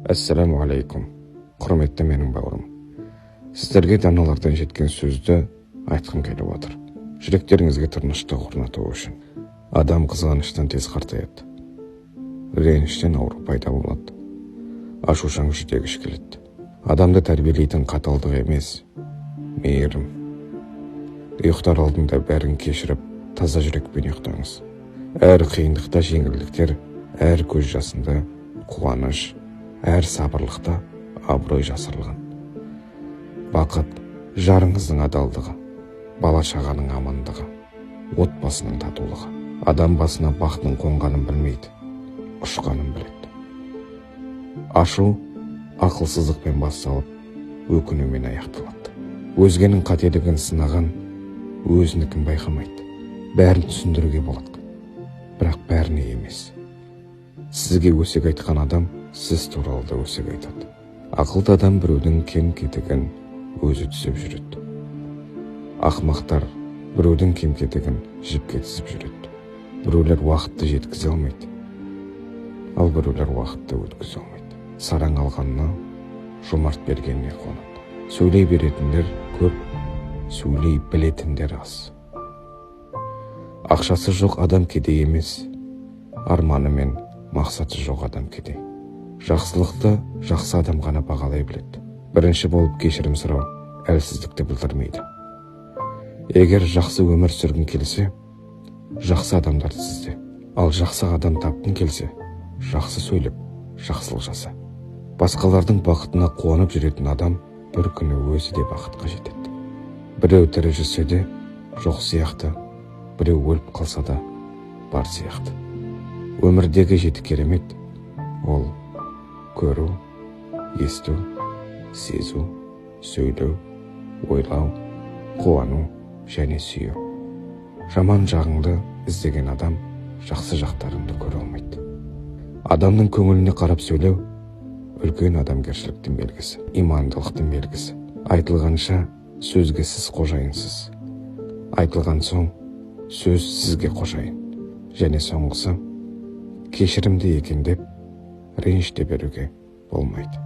Ассаламу алейкум. Құрметті менің бауырым. Сіздерге даналардан жеткен сөзді айтқым келіп отыр. Жүректеріңізге тыныштық орнату үшін. Адам қызғаныштан тез қартаяды. Реніштен ауру пайда болады. Ашушаң жүдегіш келеді. Адамды тәрбиелейтін қаталдық емес, мейірім. Ұйықтар алдында бәрін кешіріп, таза жүрекпен ұйықтаңыз. Әр қиындықта жеңілдіктер, әр көз жасында қуаныш, әр сабырлықта абырой жасырылған. Бақыт жарыңыздың адалдығы, бала шағаның амандығы, отбасының татулығы. Адам басына бақтың қонғанын білмейді, ұшқанын біледі. Ашу ақылсыздықпен басталып, өкінумен аяқталады. Өзгенің қателігін сынаған өзінікін байқамайды. Бәрін түсіндіруге болады, бірақ бәріне емес. Сізге өсек айтқан адам сіз туралы да өсек айтады. Ақылды адам біреудің кем-кетігін өзі түсіп жүреді. Ақымақтар біреудің кем-кетігін жіпке тізіп жүреді. Біреулер уақытты жеткізе алмайды, ал біреулер уақытты өткізе алмайды. Сараң алғанына, жомарт бергеніне қуанады. Сөйлей беретіндер көп, сөйлей білетіндер аз. Ақшасы жоқ адам кедей емес, арманы мен мақсаты жоқ адам кедей. Жақсылықты жақсы адам ғана бағалай біледі. Бірінші болып кешірім сұрау әлсіздікті білдірмейді. Егер жақсы өмір сүргің келсе, жақсы адамдарды ізде. Ал жақсы адам тапқың келсе, жақсы сөйлеп, жақсылық жаса. Басқалардың бақытына қуанып жүретін адам бір күні өзі де бақытқа жетеді. Біреу тірі жүрсе де жоқ сияқты, біреу өліп қалса да бар сияқты. Өмірдегі жеті керемет ол көру, есту, сезу, сөйлеу, ойлау, қуану және сүю. Жаман жағыңды іздеген адам жақсы жақтарыңды көре алмайды. Адамның көңіліне қарап сөйлеу үлкен адамгершіліктің белгісі, имандылықтың белгісі. Айтылғанша сөзге сіз қожайынсыз. Айтылған соң сөз сізге қожайын. Және соңғысы, кешірімді екен деп ренжіте беруге болмайды.